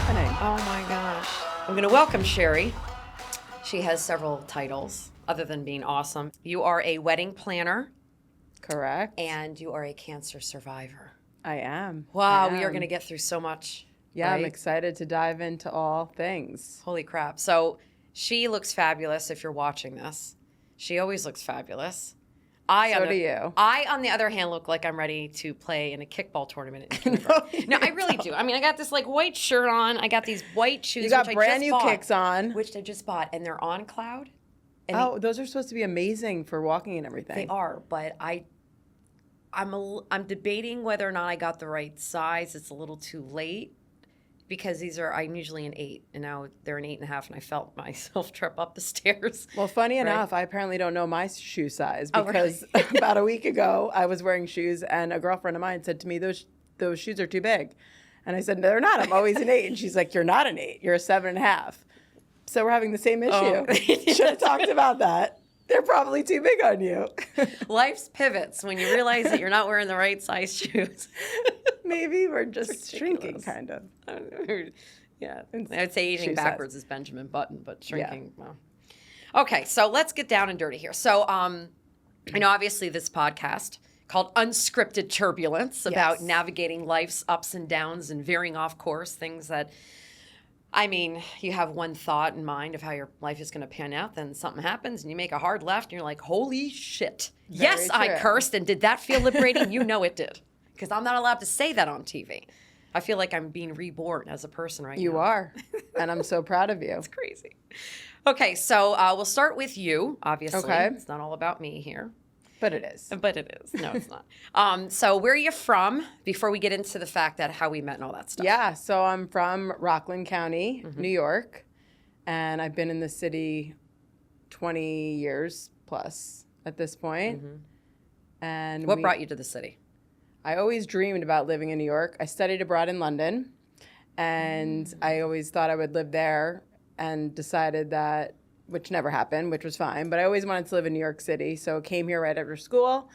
happening? Oh my gosh. I'm going to welcome Sheri. She has several titles other than being awesome. You are a wedding planner. Correct. And you are a cancer survivor. I am. Wow, we are going to get through so much. Yeah, right? I'm excited to dive into all things. Holy crap. So she looks fabulous if you're watching this. She always looks fabulous. So do you. I, on the other hand, look like I'm ready to play in a kickball tournament in kindergarten. No, I really do. I mean, I got this like white shirt on. I got these white shoes. You got brand new kicks on. Which I just bought, and they're on cloud. And those are supposed to be amazing for walking and everything. They are, but I'm debating whether or not I got the right size. It's a little too late. Because I'm usually an 8, and now they're an 8.5, and I felt myself trip up the stairs. Well, funny enough, I apparently don't know my shoe size because really? About a week ago, I was wearing shoes, and a girlfriend of mine said to me, those shoes are too big. And I said, no, they're not. I'm always an 8. And she's like, you're not an 8. You're a 7.5. So we're having the same issue. Oh. Should have talked about that. They're probably too big on you. Life's pivots when you realize that you're not wearing the right size shoes. Maybe we're just shrinking, kind of. Yeah. I would say aging backwards is Benjamin Button, but shrinking, well. Okay, so let's get down and dirty here. So I know obviously this podcast called Unscripted Turbulence about navigating life's ups and downs and veering off course, things that, I mean, you have one thought in mind of how your life is going to pan out, then something happens and you make a hard left and you're like, holy shit. Yes, I cursed, and did that feel liberating? You know it did. Because I'm not allowed to say that on TV. I feel like I'm being reborn as a person right now. You are. And I'm so proud of you. It's crazy. Okay, so we'll start with you, obviously. Okay. It's not all about me here. But it is. But it is. No, it's not. So where are you from before we get into the fact that how we met and all that stuff? Yeah, so I'm from Rockland County, New York. And I've been in the city 20 years plus at this point. And what brought you to the city? I always dreamed about living in New York. I studied abroad in London, and I always thought I would live there, and decided that, which never happened, which was fine, but I always wanted to live in New York City, so came here right after school,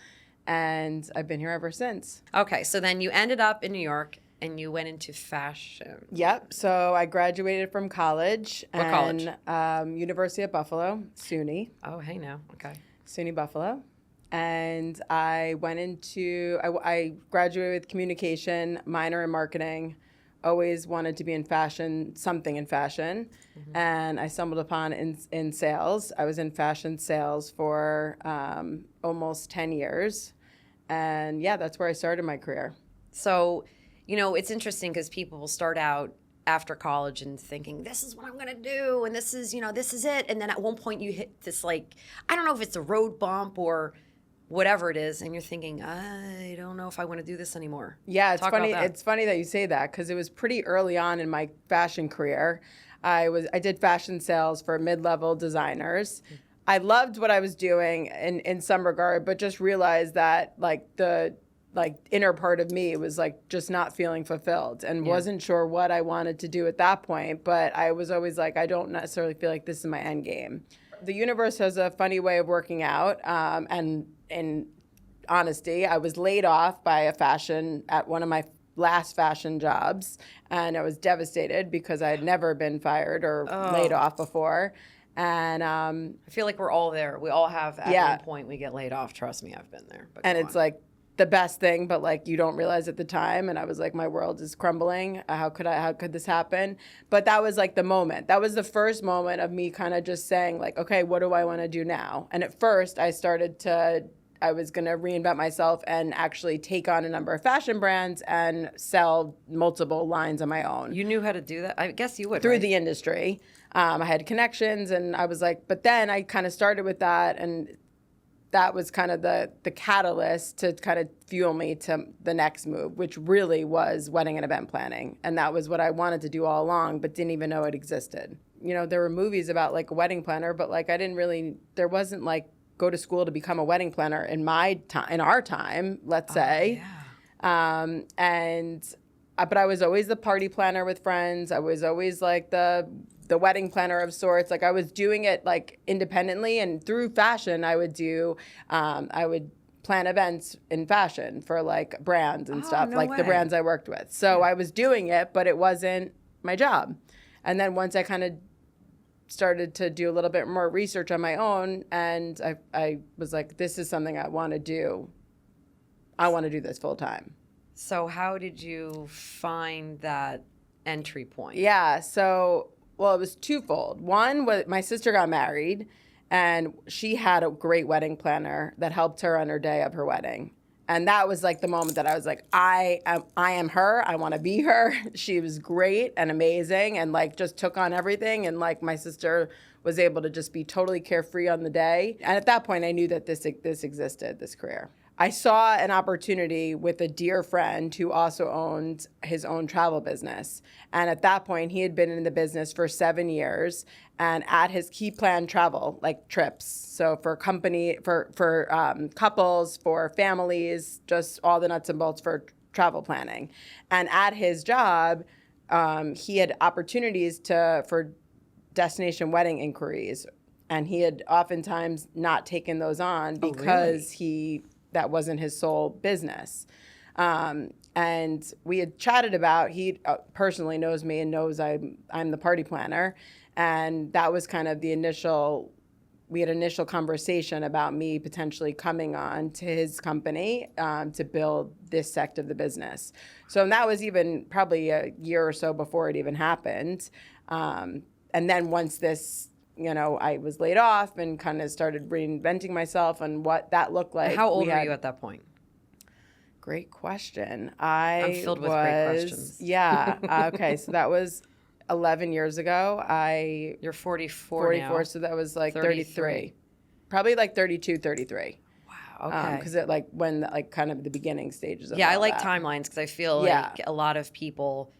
and I've been here ever since. Okay, so then you ended up in New York, and you went into fashion. Yep, so I graduated from college. What college? University of Buffalo, SUNY. Oh, hey now, okay. SUNY Buffalo. And I went into, I graduated with communication, minor in marketing, always wanted to be in fashion, something in fashion. And I stumbled upon in sales. I was in fashion sales for almost 10 years. And yeah, that's where I started my career. So, you know, it's interesting because people will start out after college and thinking, this is what I'm going to do. And this is, this is it. And then at one point you hit this, like, I don't know if it's a road bump or whatever it is, and you're thinking, I don't know if I want to do this anymore. Yeah, it's funny. It's funny that you say that because it was pretty early on in my fashion career. I did fashion sales for mid-level designers. I loved what I was doing in some regard, but just realized that the inner part of me was just not feeling fulfilled and wasn't sure what I wanted to do at that point. But I was always like, I don't necessarily feel like this is my end game. The universe has a funny way of working out, and in honesty, I was laid off at one of my last fashion jobs, and I was devastated because I had never been fired or laid off before. And I feel like we're all there. We all have at one point we get laid off. Trust me, I've been there. But and it's like the best thing, but you don't realize at the time. And I was like, my world is crumbling. How could this happen? But that was the moment. That was the first moment of me kind of just saying okay, what do I want to do now? And at first I was going to reinvent myself and actually take on a number of fashion brands and sell multiple lines on my own. You knew how to do that? I guess you would, through the industry. I had connections, and I was but then I kind of started with that, and that was kind of the catalyst to kind of fuel me to the next move, which really was wedding and event planning. And that was what I wanted to do all along, but didn't even know it existed. There were movies about a wedding planner, but there wasn't go to school to become a wedding planner in our time, let's say. Yeah. But I was always the party planner with friends. I was always the wedding planner of sorts. I was doing it independently, and through fashion, I would plan events in fashion for brands and stuff, no the way. brands I worked with. So I was doing it, but it wasn't my job. And then once I kind of started to do a little bit more research on my own, and I was like, this is something I want to do. I want to do this full time. So how did you find that entry point? Yeah. So, well, it was twofold. One was my sister got married, and she had a great wedding planner that helped her on her day of her wedding. And that was like the moment that I was like, I am her. I want to be her. She was great and amazing and like just took on everything. And like my sister was able to just be totally carefree on the day. And at that point, I knew that this existed, this career. I saw an opportunity with a dear friend who also owned his own travel business. And at that point, he had been in the business for 7 years. And at his key planned travel, like trips, so for couples, for families, just all the nuts and bolts for travel planning. And at his job, he had opportunities for destination wedding inquiries. And he had oftentimes not taken those on because that wasn't his sole business. And we had chatted about, he personally knows me and knows I'm the party planner. And that was kind of we had initial conversation about me potentially coming on to his company to build this sect of the business. So and that was even probably a year or so before it even happened. And then once this, I was laid off and kind of started reinventing myself and what that looked like. How old were you at that point? Great question. I'm filled with great questions. Yeah. Okay. So that was 11 years ago. You're 44 now. So that was like 33. Probably like 32, 33. Wow. Okay. Because it when kind of the beginning stages of I like that. timelines because I feel like a lot of people,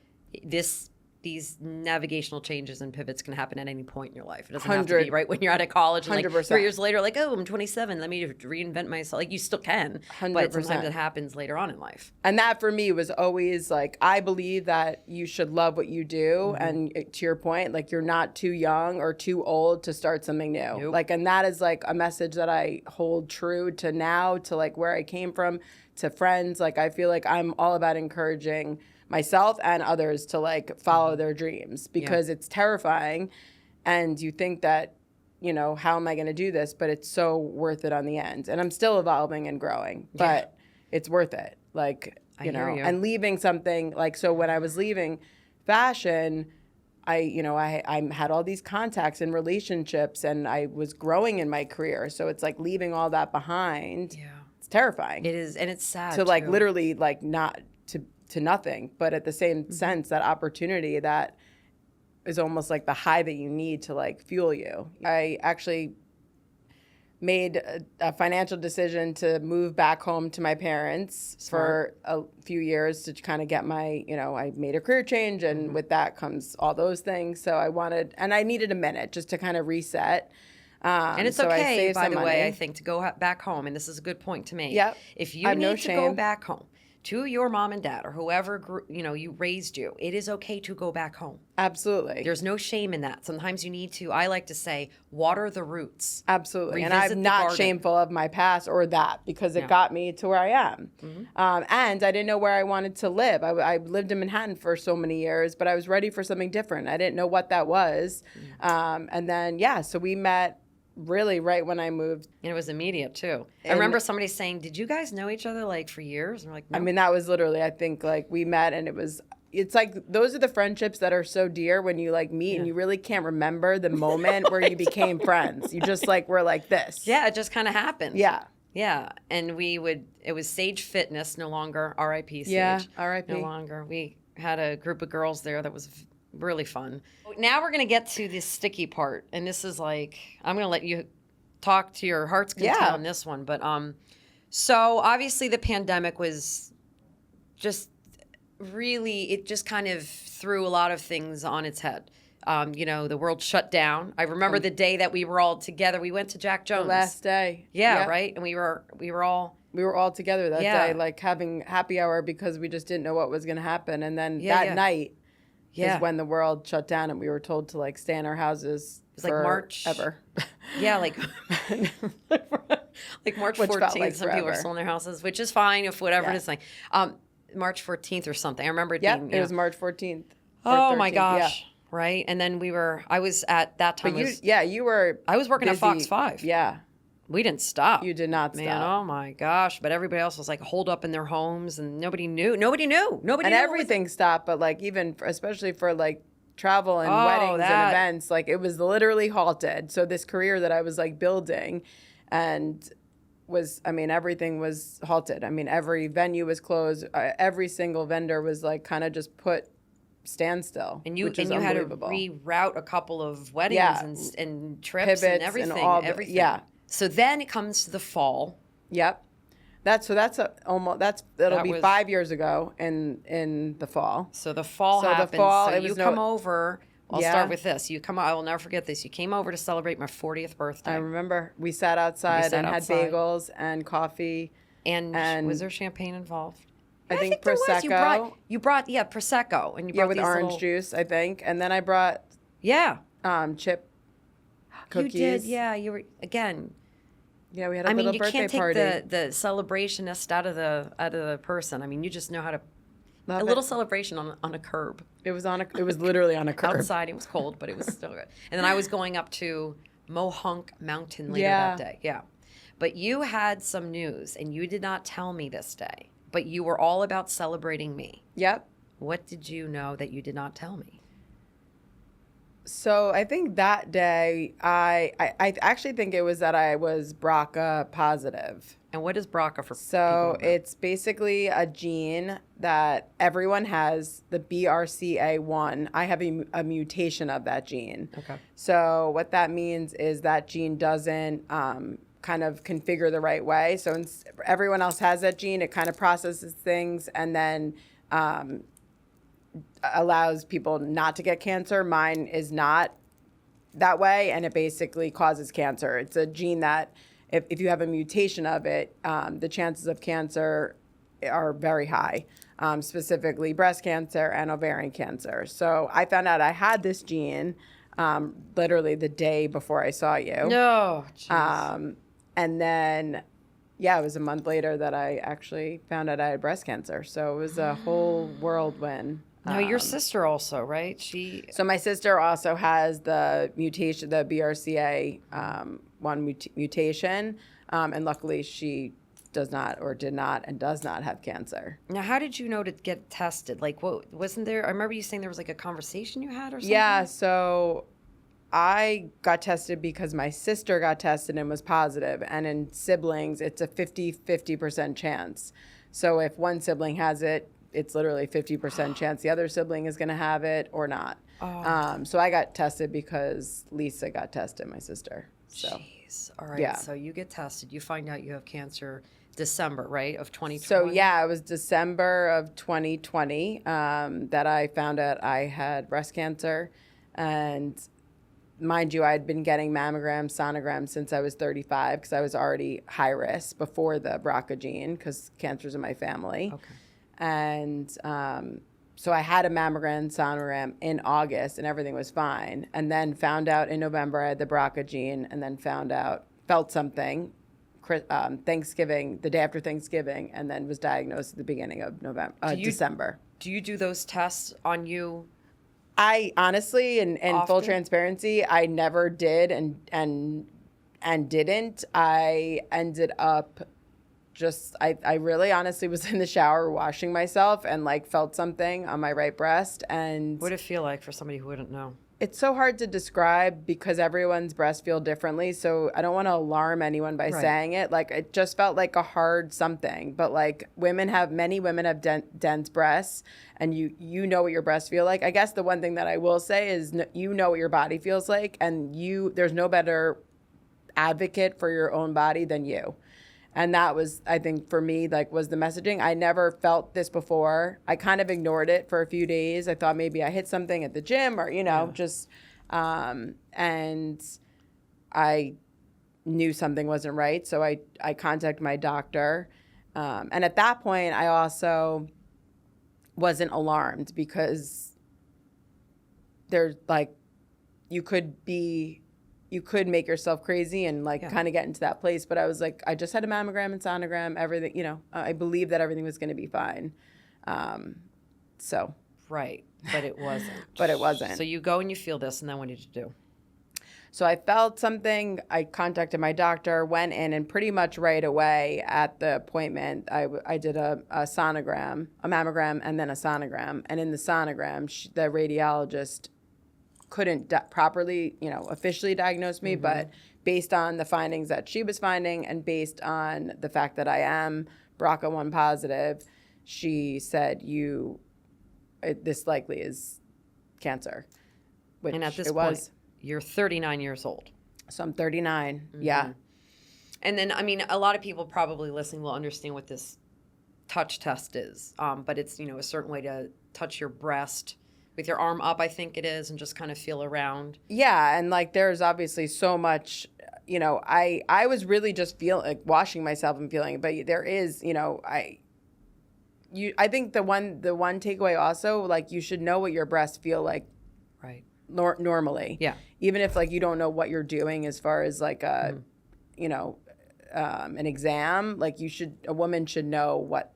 these navigational changes and pivots can happen at any point in your life. It doesn't have to be right when you're out of college and 3 years later, like, oh, I'm 27, let me reinvent myself. Like, you still can, 100%. But sometimes it happens later on in life. And that for me was always like, I believe that you should love what you do. And to your point, like, you're not too young or too old to start something new. Nope. Like, and that is like a message that I hold true to now, to like where I came from, to friends. Like, I feel like I'm all about encouraging myself and others to like follow their dreams because it's terrifying and you think that, how am I going to do this? But it's so worth it on the end. And I'm still evolving and growing, but it's worth it. Like, and leaving something like, so when I was leaving fashion, I had all these contacts and relationships and I was growing in my career. So it's like leaving all that behind. Yeah. It's terrifying. It is. And it's sad to like literally like not to nothing, but at the same sense, that opportunity that is almost like the high that you need to like fuel you. I actually made a financial decision to move back home to my parents for a few years to kind of get my, I made a career change and with that comes all those things. So I needed a minute just to kind of reset. And it's okay, by the way, I think, to go back home. And this is a good point to make. Yep. If you need to go back home to your mom and dad or whoever you raised you, it is okay to go back home. Absolutely. There's no shame in that. Sometimes you need to, I like to say, water the roots. Absolutely. And I'm not shameful of my past or that because it got me to where I am. And I didn't know where I wanted to live. I lived in Manhattan for so many years, but I was ready for something different. I didn't know what that was. And then, so we met really right when I moved. And it was immediate too. I remember somebody saying, did you guys know each other like for years? And we're like, no. I mean, that was literally, I think like we met and it's like, those are the friendships that are so dear when you like meet and you really can't remember the moment where you became friends. You just like, were like this. Yeah, it just kind of happened. Yeah. Yeah. And it was Sage Fitness, no longer RIP Sage. Yeah, RIP. No longer. We had a group of girls there that was really fun. Now we're going to get to the sticky part. And this is like, I'm going to let you talk to your heart's content on this one. But so obviously the pandemic was just really, it just kind of threw a lot of things on its head. The world shut down. I remember the day that we were all together. We went to Jack Jones. The last day. Yeah, right? And we were all together that day, like having happy hour because we just didn't know what was going to happen. And then that night is when the world shut down and we were told to like stay in our houses. It was like March ever. Yeah, like March 14th. Like some people are still in their houses, which is fine if whatever it is like. March 14th or something. I remember it being. It was March 14th. Oh my 13th, gosh. Right. And then I was at that time. But you were. I was working busy. at Fox 5. Yeah. We didn't stop. You did not Man, stop. oh my gosh. But everybody else was like holed up in their homes and nobody knew. Nobody knew. And everything stopped. But like even especially for like travel and weddings and events, like it was literally halted. So this career that I was like building and everything was halted. I mean, every venue was closed. Every single vendor was like kind of just put standstill. And you which is had to unbelievable. reroute a couple of weddings and trips Pivots and everything. Everything. Yeah. So then it comes to the fall. Yep. It'll be 5 years ago in the fall. So the fall happens. So you come over. I'll start with this. I will never forget this. You came over to celebrate my 40th birthday. I remember we sat outside and had bagels and coffee. And was there champagne involved? I think Prosecco. You brought Prosecco. And you brought with orange juice, I think. And then I brought chip cookies. You did, yeah. You were, again. Yeah, we had a little birthday party. You can't take the celebrationist out of the person. I mean, you just know how to. A little celebration on a curb. It was literally on a curb. Outside, it was cold, but it was still good. And then I was going up to Mohonk Mountain later that day. Yeah. But you had some news, and you did not tell me this day. But you were all about celebrating me. Yep. What did you know that you did not tell me? So I think that day, I actually think it was that I was BRCA positive. And what is BRCA for? So it's basically a gene that everyone has, the BRCA1. I have a mutation of that gene. Okay. So what that means is that gene doesn't kind of configure the right way. So everyone else has that gene. It kind of processes things and then allows people not to get cancer. Mine is not that way, and it basically causes cancer. It's a gene that if you have a mutation of it, the chances of cancer are very high, specifically breast cancer and ovarian cancer. So I found out I had this gene literally the day before I saw you. No. And then, it was a month later that I actually found out I had breast cancer. So it was a whole whirlwind. No, your sister also, right? So my sister also has the mutation, the BRCA1 mutation, and luckily she does not or did not and does not have cancer. Now, how did you know to get tested? Like, what wasn't there? I remember you saying there was like a conversation you had or something. Yeah, so I got tested because my sister got tested and was positive, and in siblings, it's a 50% chance. So if one sibling has it, it's literally 50% chance the other sibling is going to have it or not. So I got tested because Lisa got tested, my sister. So. Jeez. All right. Yeah. So you get tested. You find out you have cancer December, right, of 2020? So, it was December of 2020 that I found out I had breast cancer. And mind you, I had been getting mammograms, sonograms since I was 35 because I was already high risk before the BRCA gene because cancer's in my family. Okay. And so I had a mammogram, sonogram in August, and everything was fine. And then found out in November I had the BRCA gene, and then felt something, Thanksgiving, the day after Thanksgiving, and then was diagnosed at the beginning of December. Do you do those tests on you? I honestly, in full transparency, I never did and didn't. I ended up I really honestly was in the shower washing myself and like felt something on my right breast. And what did it feel like for somebody who wouldn't know? It's so hard to describe because everyone's breasts feel differently. So I don't want to alarm anyone by saying it. Like it just felt like a hard something. But like many women have dense breasts, and you know what your breasts feel like. I guess the one thing that I will say is you know what your body feels like, and there's no better advocate for your own body than you. And that was, I think, for me, like, was the messaging. I never felt this before. I kind of ignored it for a few days. I thought maybe I hit something at the gym or, just, and I knew something wasn't right. So I contacted my doctor. And at that point, I also wasn't alarmed because there's, like, you could make yourself crazy and kind of get into that place. But I was like, I just had a mammogram and sonogram, everything, I believe that everything was going to be fine. Right, but it wasn't. But it wasn't. So you go and you feel this, and then what did you do? So I felt something. I contacted my doctor, went in, and pretty much right away at the appointment, I did a sonogram, a mammogram, and then a sonogram. And in the sonogram, the radiologist couldn't properly, officially diagnose me, but based on the findings that she was finding and based on the fact that I am BRCA1 positive, she said, this likely is cancer, which and at this it point, was. You're 39 years old. So I'm 39. Yeah. And then, a lot of people probably listening will understand what this touch test is. But it's, a certain way to touch your breast with your arm up, I think it is, and just kind of feel around. Yeah. And there's obviously so much, I was really just washing myself and feeling it. But there is, I think the one takeaway also, you should know what your breasts feel like. Right. Normally. Yeah. Even if you don't know what you're doing as far as an exam, a woman should know what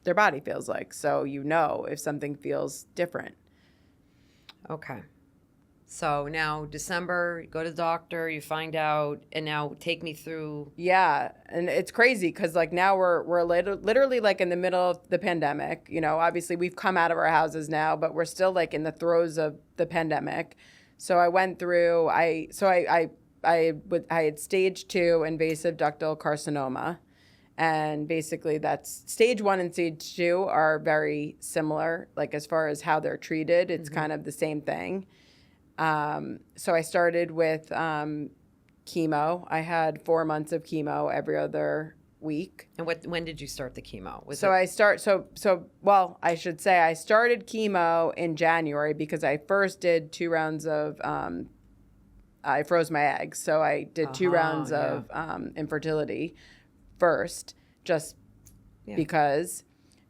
their body feels like. So if something feels different. Okay. So now December, you go to the doctor, you find out, and now take me through. Yeah, and it's crazy because now we're literally in the middle of the pandemic. Obviously we've come out of our houses now, but we're still in the throes of the pandemic. So I went through. I had stage 2 invasive ductal carcinoma, and basically that's stage 1 and stage 2 are very similar. As far as how they're treated, it's kind of the same thing. So I started with chemo. I had 4 months of chemo every other week. And when did you start the chemo? I should say I started chemo in January because I first did 2 rounds of I froze my eggs. So I did 2 rounds of infertility first, just because.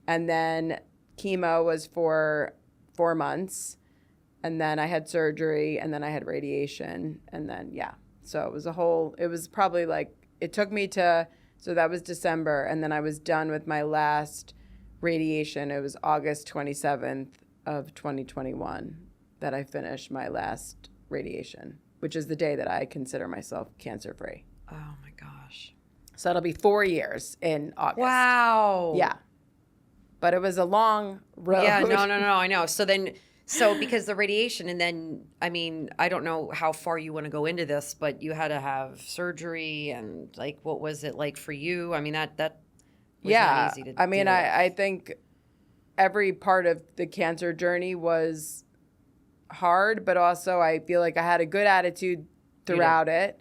And then chemo was for 4 months. And then I had surgery, and then I had radiation, and then, So it was probably it took me so that was December, and then I was done with my last radiation. It was August 27th of 2021 that I finished my last radiation, which is the day that I consider myself cancer-free. Oh, my gosh. So it'll be 4 years in August. Wow. Yeah. But it was a long road. Yeah, no, I know. So because the radiation, and then, I don't know how far you want to go into this, but you had to have surgery, and what was it like for you? That was not easy to deal with. I think every part of the cancer journey was hard, but also I feel like I had a good attitude throughout it.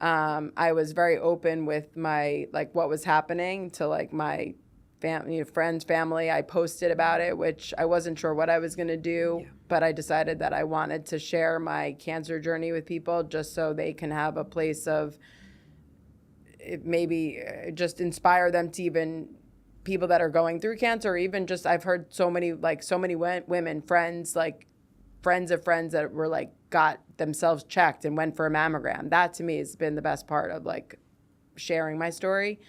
I was very open with my, what was happening to my friends, family. I posted about it, which I wasn't sure what I was going to do, but I decided that I wanted to share my cancer journey with people just so they can have a place of maybe just inspire them to even people that are going through cancer, or even just I've heard so many women, friends, friends of friends that were got themselves checked and went for a mammogram. That to me has been the best part of sharing my story.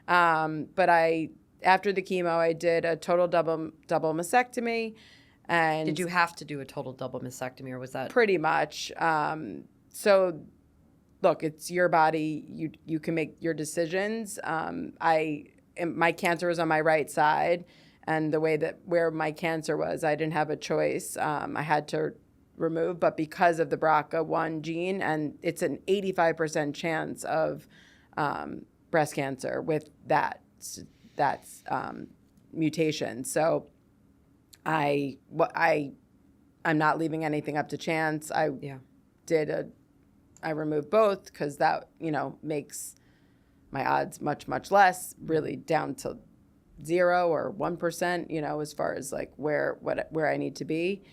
But after the chemo, I did a total double mastectomy. And did you have to do a total double mastectomy, or was that? Pretty much. So, look, it's your body. You can make your decisions. My cancer was on my right side, and the way where my cancer was, I didn't have a choice. I had to remove, but because of the BRCA1 gene, and it's an 85% chance of breast cancer with that's mutation. So I'm not leaving anything up to chance. I removed both because that, makes my odds much, much less, really down to 0 or 1%, as far as where I need to be.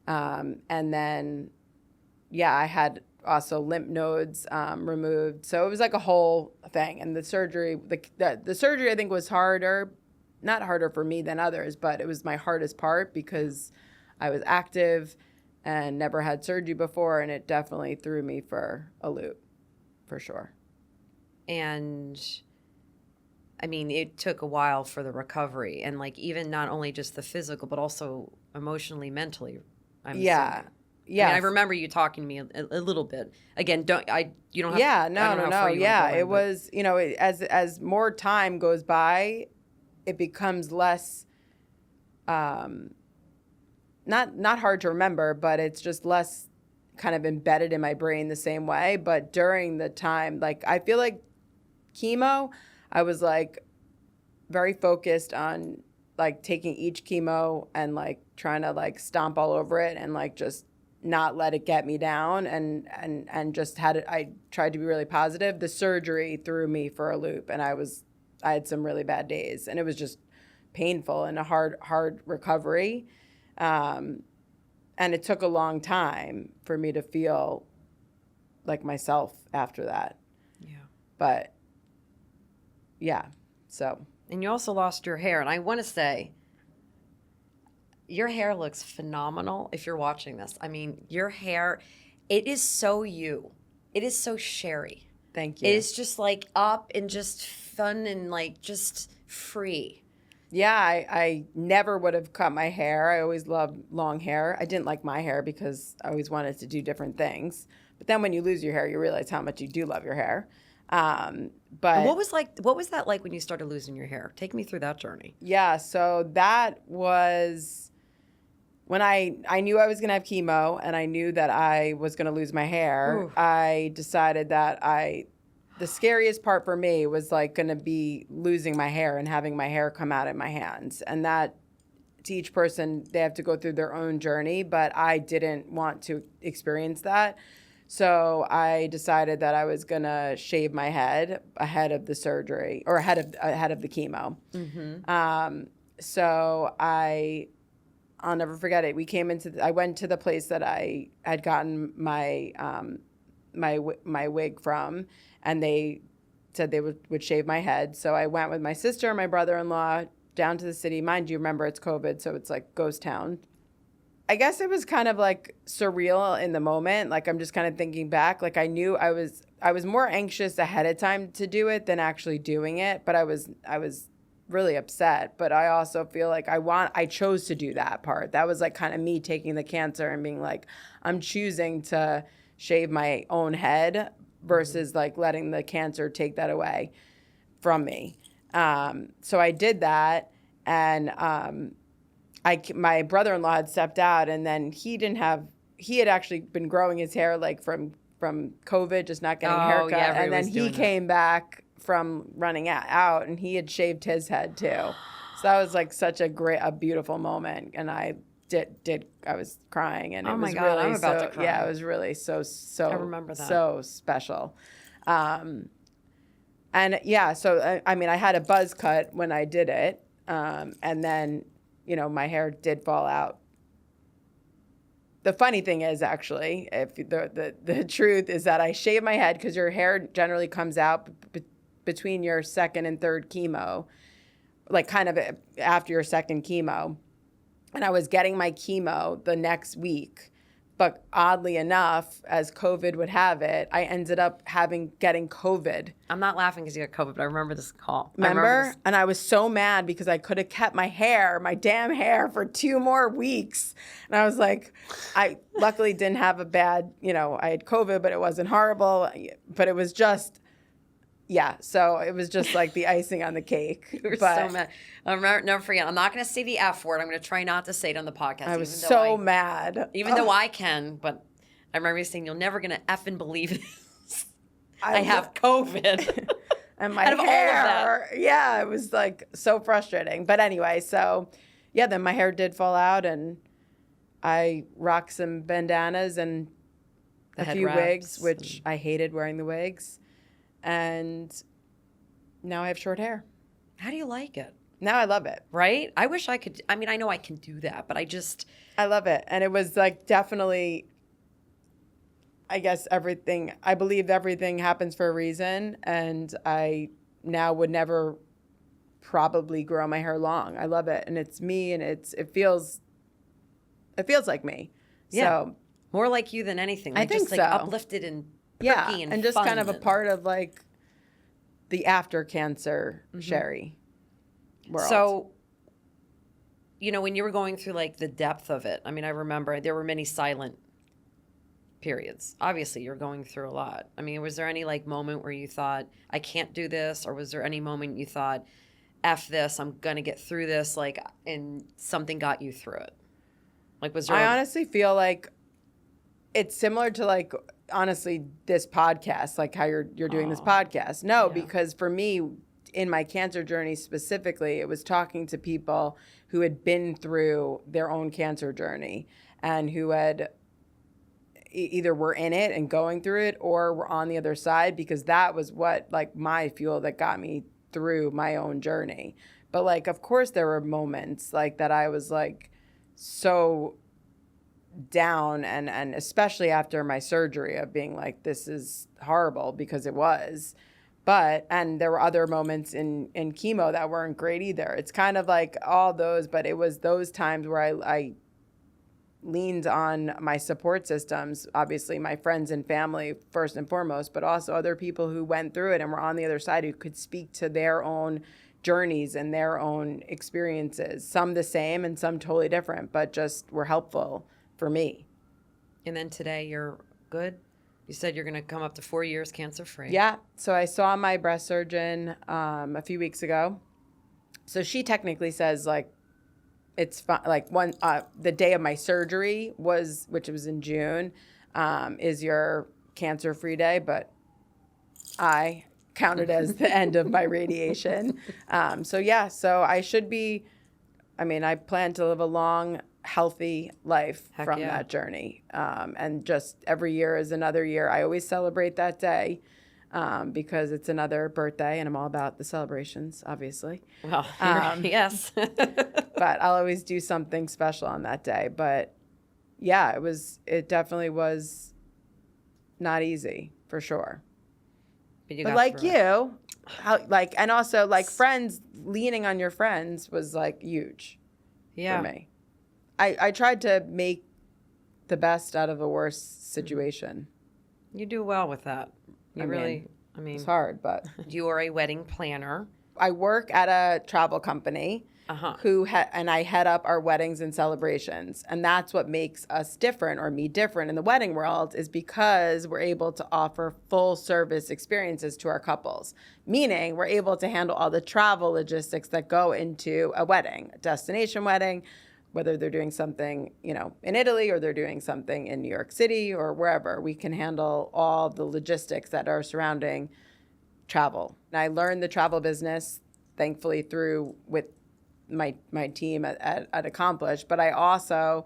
And then, I had also lymph nodes removed. So it was a whole thing. And the surgery, the surgery I think was not harder for me than others, but it was my hardest part because I was active and never had surgery before, and it definitely threw me for a loop, for sure. And I mean, it took a while for the recovery, and like even not only just the physical, but also emotionally, mentally. I'm assuming. Yeah. I mean, I remember you talking to me a little bit. Again, you don't have. Yeah, to, I don't know how no. far you wanna Yeah, go in, it but- was, as more time goes by, it becomes less, not hard to remember, but it's just less kind of embedded in my brain the same way. But during the time, like, I feel like chemo, I was like very focused on like taking each chemo and like trying to like stomp all over it and like just not let it get me down, and just I tried to be really positive. The surgery threw me for a loop, and I had some really bad days, and it was just painful and a hard recovery. And it took a long time for me to feel like myself after that. Yeah. But yeah, so. And you also lost your hair. And I want to say, your hair looks phenomenal if you're watching this. I mean, your hair, it is so you. It is so Sheri. Thank you. It is just like up and just fun and like just free. Yeah, I never would have cut my hair. I always loved long hair. I didn't like my hair because I always wanted to do different things. But then when you lose your hair, you realize how much you do love your hair. But And what was that like when you started losing your hair? Take me through that journey. yeah, so that was when I knew I was going to have chemo, and I knew that I was going to lose my hair. Oof. I decided that the scariest part for me was like going to be losing my hair and having my hair come out in my hands. And that, to each person, they have to go through their own journey, but I didn't want to experience that. So I decided that I was going to shave my head ahead of the surgery, or ahead of the chemo. Mm-hmm. So I'll never forget it. I went to the place that I had gotten my wig from, and they said they would shave my head. So I went with my sister and my brother-in-law down to the city. Mind you, remember it's COVID, so it's like ghost town. I guess it was kind of like surreal in the moment. Like, I'm just kind of thinking back. Like, I knew I was more anxious ahead of time to do it than actually doing it, but I was really upset. But I also feel like I chose to do that part. That was like kind of me taking the cancer and being like, I'm choosing to shave my own head versus like letting the cancer take that away from me. So I did that, and my brother-in-law had stepped out, and then he had actually been growing his hair like from COVID, just not getting a haircut. Yeah, and then he came back from running out, and he had shaved his head too. So that was like such a beautiful moment. And I was crying, and Oh it my was God, really I'm about to cry. Yeah, it was really so I remember that. so special. And yeah, so I mean, I had a buzz cut when I did it, and then my hair did fall out. The funny thing is, actually, if the truth is that I shaved my head, because your hair generally comes out between your second and third chemo, like kind of after your second chemo. And I was getting my chemo the next week. But oddly enough, as COVID would have it, I ended up getting COVID. I'm not laughing because you got COVID, but I remember this call. Remember? And I was so mad because I could have kept my damn hair for 2 more weeks. And I was like, I luckily didn't have a bad, I had COVID, but it wasn't horrible. But it was just, yeah. So it was just like the icing on the cake. You were so mad. I'll never forget. I'm not going to say the F word. I'm going to try not to say it on the podcast. I was so mad. Even though I can, but I remember you saying, you're never going to effing believe this. I have COVID. And my hair. Yeah, it was like so frustrating. But anyway, so yeah, then my hair did fall out, and I rocked some bandanas and a few wigs, which I hated wearing the wigs. And now I have short hair. How do you like it? Now I love it. Right? I wish I could. I mean, I know I can do that, but I love it. And it was like definitely, I guess I believe everything happens for a reason. And I now would never probably grow my hair long. I love it. And it's me, and it feels like me. Yeah. So more like you than anything. I think just like so. uplifted and perky and just fun kind of a part of like the after cancer Sheri world. So, when you were going through like the depth of it, I mean, I remember there were many silent periods. Obviously, you're going through a lot. I mean, was there any like moment where you thought, I can't do this? Or was there any moment you thought, F this, I'm going to get through this, like, and something got you through it? Like, was there I honestly feel like it's similar to like, honestly, this podcast, like how you're doing this podcast. No, because for me, in my cancer journey specifically, it was talking to people who had been through their own cancer journey and who had either were in it and going through it or were on the other side, because that was what like my fuel that got me through my own journey. But like, of course there were moments like that I was like so down, and especially after my surgery of being like, this is horrible, because it was. And there were other moments in chemo that weren't great either. It's kind of like all those, but it was those times where I leaned on my support systems, obviously my friends and family first and foremost, but also other people who went through it and were on the other side, who could speak to their own journeys and their own experiences, some the same and some totally different, but just were helpful for me. And then today you're good? You said you're going to come up to 4 years cancer-free. Yeah. So I saw my breast surgeon a few weeks ago. So she technically says like, it's fine. Like the day of my surgery which was in June, is your cancer-free day, but I counted as the end of my radiation. So I should be, I plan to live a long, healthy life from that journey. And just every year is another year. I always celebrate that day because it's another birthday, and I'm all about the celebrations, obviously. Well, yes. But I'll always do something special on that day. But yeah, it definitely was not easy, for sure. But like you, and also like friends, leaning on your friends was like huge for me. I tried to make the best out of a worse situation. You do well with that. It's hard, but. You are a wedding planner. I work at a travel company and I head up our weddings and celebrations. And that's what makes us different, or me different in the wedding world, is because we're able to offer full service experiences to our couples. Meaning we're able to handle all the travel logistics that go into a wedding, a destination wedding, whether they're doing something, in Italy or they're doing something in New York City or wherever. We can handle all the logistics that are surrounding travel. And I learned the travel business, thankfully, with my team at Accomplish, but I also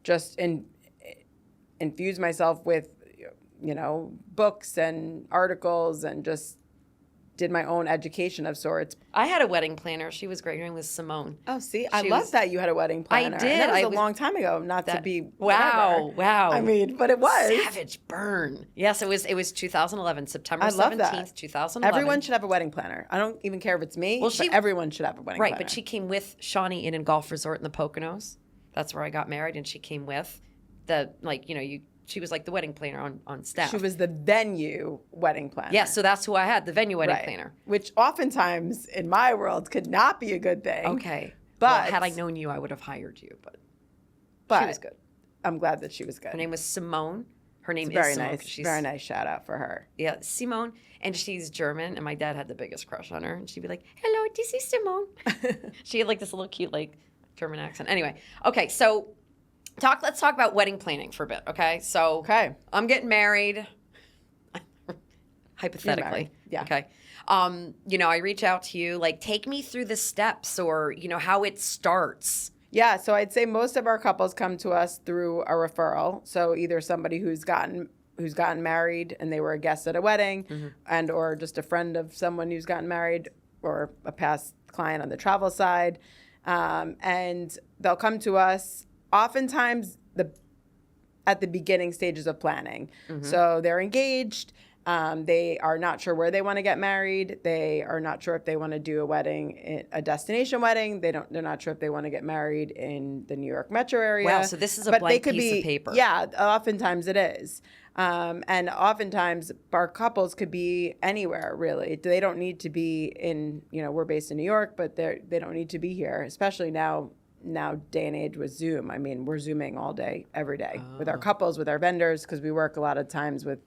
just infuse myself with, books and articles, and just did my own education of sorts. I had a wedding planner. She was great. Her name was Simone. Oh, see, I love that you had a wedding planner. I did. And that was a long time ago, to be wow. But it was. Savage burn. Yes, it was 2011, September 17th, 2011. Everyone should have a wedding planner. I don't even care if it's me, but everyone should have a wedding planner. Right, but she came with Shawnee Inn and Golf Resort in the Poconos. That's where I got married, and she came with she was like the wedding planner on staff. She was the venue wedding planner. Yes, so that's who I had, the venue wedding planner. Which oftentimes in my world could not be a good thing. Okay. But had I known you, I would have hired you. But she was good. I'm glad that she was good. Her name was Simone. Her name is very Simone. Nice. Very nice shout out for her. Yeah, Simone. And she's German, and my dad had the biggest crush on her. And she'd be like, hello, this is Simone. She had like this little cute German accent. Anyway, okay, so let's talk about wedding planning for a bit, okay? So I'm getting married, hypothetically. Yeah. Okay. I reach out to you, like, take me through the steps, or, how it starts. Yeah, so I'd say most of our couples come to us through a referral. So either somebody who's gotten married and they were a guest at a wedding, and or just a friend of someone who's gotten married, or a past client on the travel side. And they'll come to us oftentimes at the beginning stages of planning. So they're engaged They are not sure where they want to get married. They are not sure if they want to do a wedding, a destination wedding. They're not sure if they want to get married in the New York metro area. Wow, so this is a blank piece of paper. Yeah, oftentimes it is. And oftentimes our couples could be anywhere, really. They don't need to be in, we're based in New York, but they don't need to be here, especially now day and age with Zoom. I mean, we're Zooming all day, every day with our couples, with our vendors, because we work a lot of times with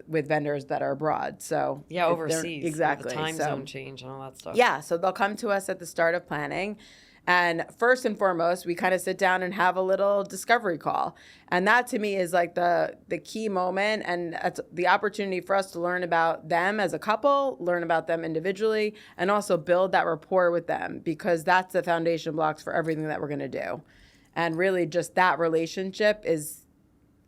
vendors that are abroad. So yeah, overseas. Exactly. The time zone change and all that stuff. Yeah. So they'll come to us at the start of planning. And first and foremost, we kind of sit down and have a little discovery call. And that to me is like the key moment. And it's the opportunity for us to learn about them as a couple, learn about them individually, and also build that rapport with them, because that's the foundation blocks for everything that we're going to do. And really just that relationship is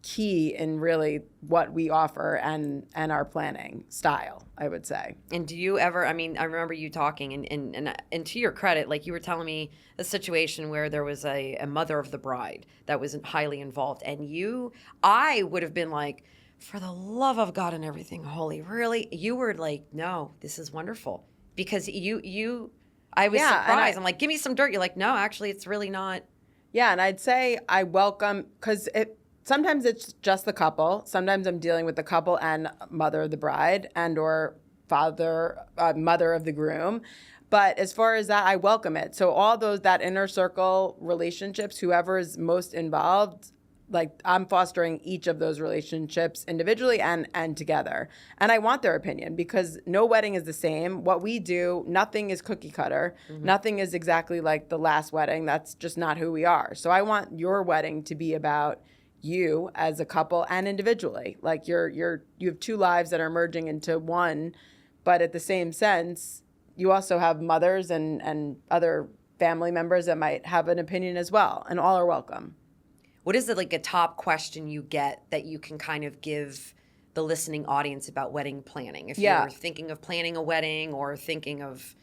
key in really what we offer and our planning style, I would say. And do you ever, I remember you talking and to your credit, like you were telling me a situation where there was a mother of the bride that was highly involved, and I would have been like, for the love of God and everything holy, really? You were like, no, this is wonderful. Because I was surprised. I'm like, give me some dirt. You're like, no, actually it's really not. Yeah, and I'd say I welcome, because sometimes it's just the couple. Sometimes I'm dealing with the couple and mother of the bride and or mother of the groom. But as far as that, I welcome it. So all that inner circle relationships, whoever is most involved, like I'm fostering each of those relationships individually and together. And I want their opinion, because no wedding is the same. What we do, nothing is cookie cutter. Mm-hmm. Nothing is exactly like the last wedding. That's just not who we are. So I want your wedding to be about you as a couple and individually. Like you have two lives that are merging into one, but at the same sense, you also have mothers and other family members that might have an opinion as well, and all are welcome. What is it, like a top question you get that you can kind of give the listening audience about wedding planning? If you're thinking of planning a wedding or thinking of,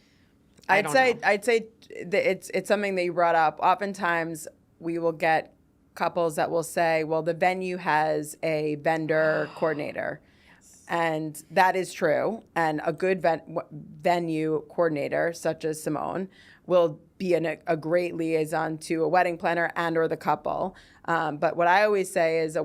I'd say that it's something that you brought up. Oftentimes we will get couples that will say, well, the venue has a vendor coordinator. Yes. And that is true. And a good venue coordinator, such as Simone, will be a great liaison to a wedding planner and or the couple. But what I always say is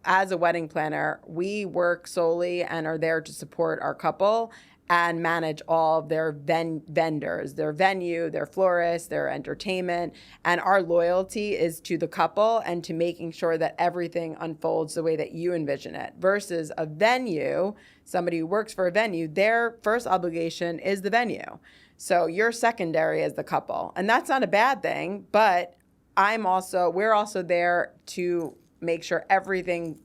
as a wedding planner, we work solely and are there to support our couple and manage all of their vendors, their venue, their florist, their entertainment. And our loyalty is to the couple and to making sure that everything unfolds the way that you envision it. Versus a venue, somebody who works for a venue, their first obligation is the venue. So you're secondary as the couple. And that's not a bad thing, but we're also there to make sure everything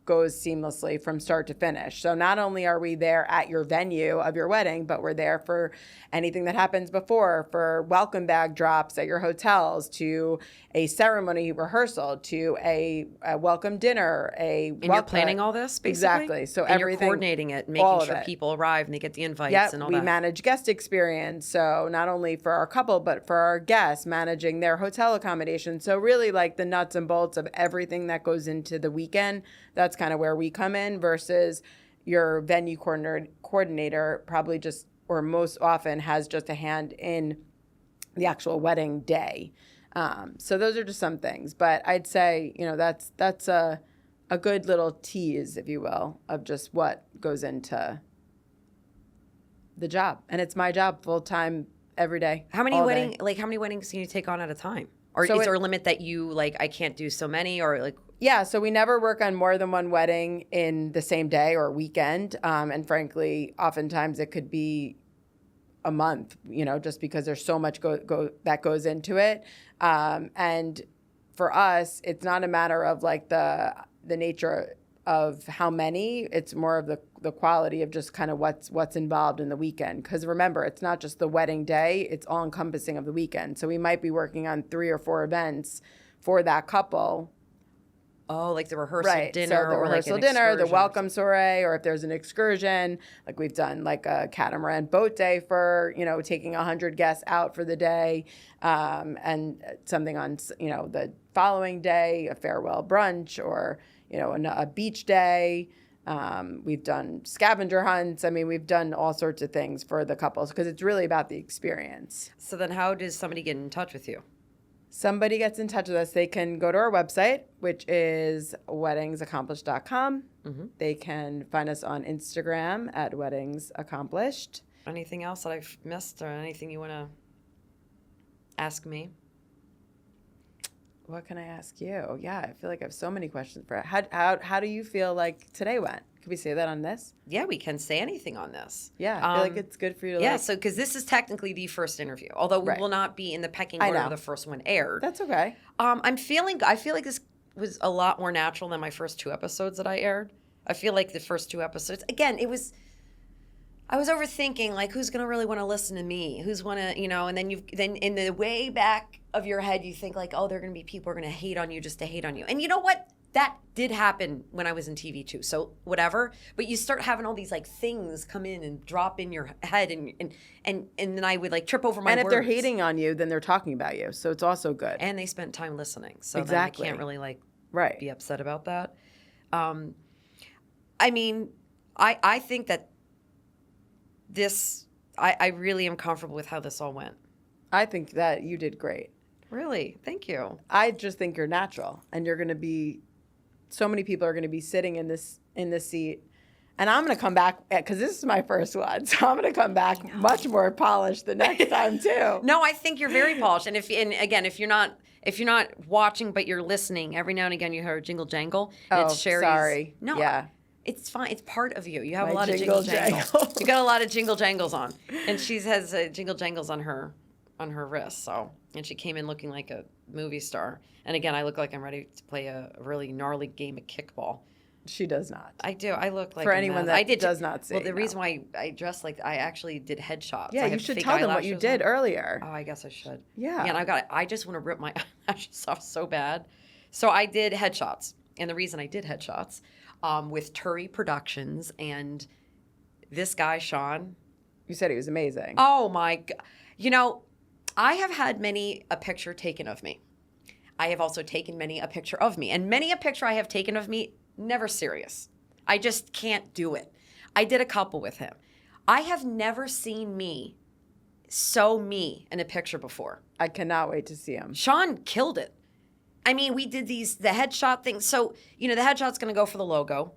goes seamlessly from start to finish. So not only are we there at your venue of your wedding, but we're there for anything that happens before, for welcome bag drops at your hotels, to a ceremony rehearsal, to a welcome dinner, And you're planning all this, basically? Exactly. So and everything, you're coordinating it, making sure people arrive and they get the invites and all that. We manage guest experience. So not only for our couple, but for our guests, managing their hotel accommodation. So really like the nuts and bolts of everything that goes into the weekend. That's kind of where we come in, versus your venue coordinator probably just, or most often, has just a hand in the actual wedding day. So those are just some things. But I'd say, that's a good little tease, if you will, of just what goes into the job. And it's my job full time every day. How many weddings can you take on at a time? Or is there a limit that you like, I can't do so many, or like? Yeah, so we never work on more than one wedding in the same day or weekend. And frankly, oftentimes it could be a month, just because there's so much that goes into it. And for us, it's not a matter of like the nature of how many. It's more of the quality of just kind of what's involved in the weekend. Because remember, it's not just the wedding day, it's all encompassing of the weekend. So we might be working on 3 or 4 events for that couple Oh, like the rehearsal Right. dinner, So the or rehearsal like an dinner, the excursion. welcome soiree, or if there's an excursion, like we've done like a catamaran boat day for, taking 100 guests out for the day, and something on, the following day, a farewell brunch, or, a beach day. We've done scavenger hunts. I mean, we've done all sorts of things for the couples because it's really about the experience. So then how does somebody get in touch with you? Somebody gets in touch with us, they can go to our website, which is weddingsaccomplished.com. Mm-hmm. They can find us on Instagram at weddingsaccomplished. Anything else that I've missed, or anything you want to ask me? What can I ask you? Yeah, I feel like I have so many questions for it. How do you feel like today went? Could we say that on this? Yeah, we can say anything on this. Yeah, I feel like it's good for you to Yeah, so because this is technically the first interview, although we Right. will not be in the pecking I order know. of the first one aired. That's okay. I feel like this was a lot more natural than my first 2 episodes that I aired. I feel like the first 2 episodes, again, I was overthinking, like, who's going to really want to listen to me? Who's want to, and then in the way back of your head, you think like, oh, there are going to be people who are going to hate on you just to hate on you. And you know what? That did happen when I was in TV too. So whatever. But you start having all these like things come in and drop in your head, and then I would like trip over my words. And if they're hating on you, then they're talking about you. So it's also good. And they spent time listening. So Exactly. then I can't really like Right. be upset about that. I mean, I think that I really am comfortable with how this all went. I think that you did great. Really? Thank you. I just think you're natural, and you're going to be. So many people are going to be sitting in this seat, and I'm going to come back because this is my first one. So I'm going to come back much more polished the next time too. No, I think you're very polished. And again, if you're not watching but you're listening, every now and again you hear a jingle jangle. And Oh, it's Sheri's. sorry. No, Yeah. it's fine. It's part of you. You have My a lot of jingle jingle jangles. jangle. You got a lot of jingle jangles on, and she has jingle jangles on her wrist. So, and she came in looking like a movie star. And again, I look like I'm ready to play a really gnarly game of kickball. She does not. I do. I look like For a anyone mess. that does not see. Well, the no. reason why I dress like I actually did headshots. Yeah, I you have should fake tell them what you eyelashes did on. earlier. Oh, I guess I should. Yeah. And I just want to rip my eyelashes off so bad. So I did headshots. And the reason I did headshots with Turi Productions and this guy, Sean. You said he was amazing. Oh, my God. I have had many a picture taken of me. I have also taken many a picture of me. And many a picture I have taken of me, never serious. I just can't do it. I did a couple with him. I have never seen me so me in a picture before. I cannot wait to see him. Sean killed it. I mean, we did the headshot thing. So, the headshot's going to go for the logo.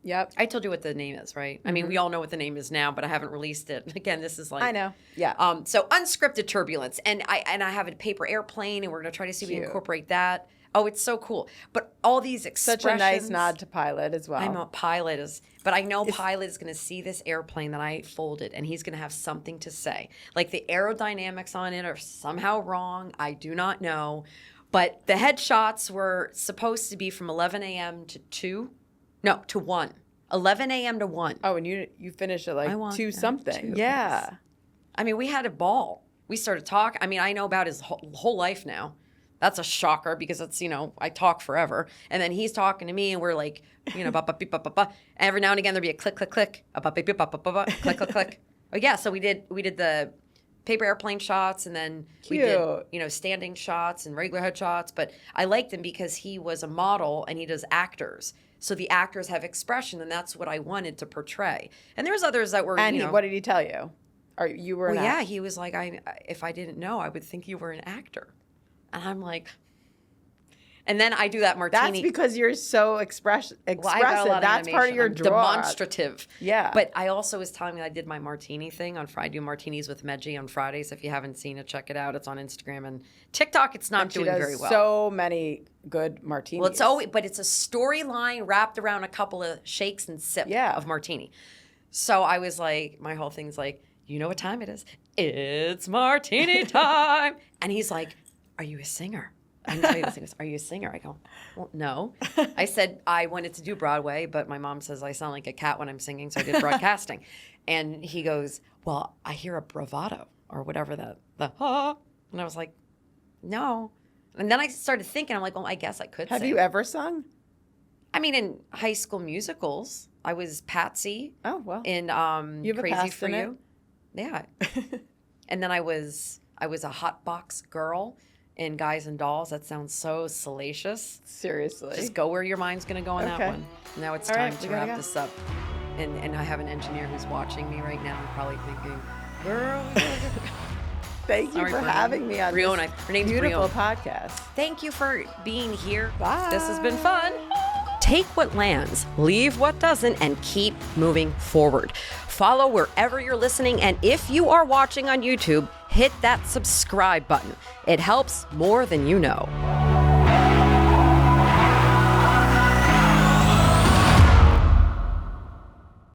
Yep. I told you what the name is, right? Mm-hmm. I mean, we all know what the name is now, but I haven't released it. Again, this is like... I know. Yeah. So unscripted turbulence. And I have a paper airplane, and we're going to try to see if we can incorporate that. Oh, it's so cool. But all these expressions... Such a nice nod to Pilot as well. I'm a pilot. But I know Pilot is going to see this airplane that I folded, and he's going to have something to say. Like the aerodynamics on it are somehow wrong. I do not know. But the headshots were supposed to be from 11 a.m. to 2. No, to 1. 11 a.m. to 1. Oh, and you finished at like 2 something. 2, yeah. yes. I mean, we had a ball. We started talking. I mean, I know about his whole life now. That's a shocker because it's, I talk forever. And then he's talking to me and we're like, ba ba beep ba ba ba. And every now and again there'd be a click, click, click. A ba beep ba ba ba ba. Click, click, click. Oh yeah, so we did the paper airplane shots, and then we did, standing shots and regular headshots. But I liked him because he was a model and he does actors. So the actors have expression, and that's what I wanted to portray. And there's others that were, And what did he tell you? Or you were an actor? Yeah, he was like, if I didn't know, I would think you were an actor. And I'm like, and then I do that martini. That's because you're so expressive. That's part of your draw. Demonstrative. Yeah. But I also was telling me I did my martini thing on Friday. I do martinis with Medgie on Fridays. If you haven't seen it, check it out. It's on Instagram and TikTok. It's not doing very well. So many good martinis. Well, it's a storyline wrapped around a couple of shakes and sips of martini. So I was like, my whole thing's like, you know what time it is? It's martini time. And he's like, are you a singer? I can tell you this. He goes, are you a singer? I go, well, no. I said I wanted to do Broadway, but my mom says I sound like a cat when I'm singing, so I did broadcasting. And he goes, well, I hear a bravado or whatever the and I was like, no. And then I started thinking, I'm like, well, I guess I could Have sing. you ever sung? I mean, in High School Musicals, I was Patsy. Oh, well. In You have a Crazy past for in You. Yeah. And then I was a hot box girl in Guys and Dolls. That sounds so salacious. Seriously. Just go where your mind's going to go on that one. Now it's All time right, to we gotta wrap go. this up. And I have an engineer who's watching me right now and probably thinking, girl, we gotta go." Thank you Sorry, for Brianna. having me on Brianna. this Her name's beautiful Brianna. podcast. Thank you for being here. Bye. This has been fun. Take what lands, leave what doesn't, and keep moving forward. Follow wherever you're listening, and if you are watching on YouTube, hit that subscribe button. It helps more than you know.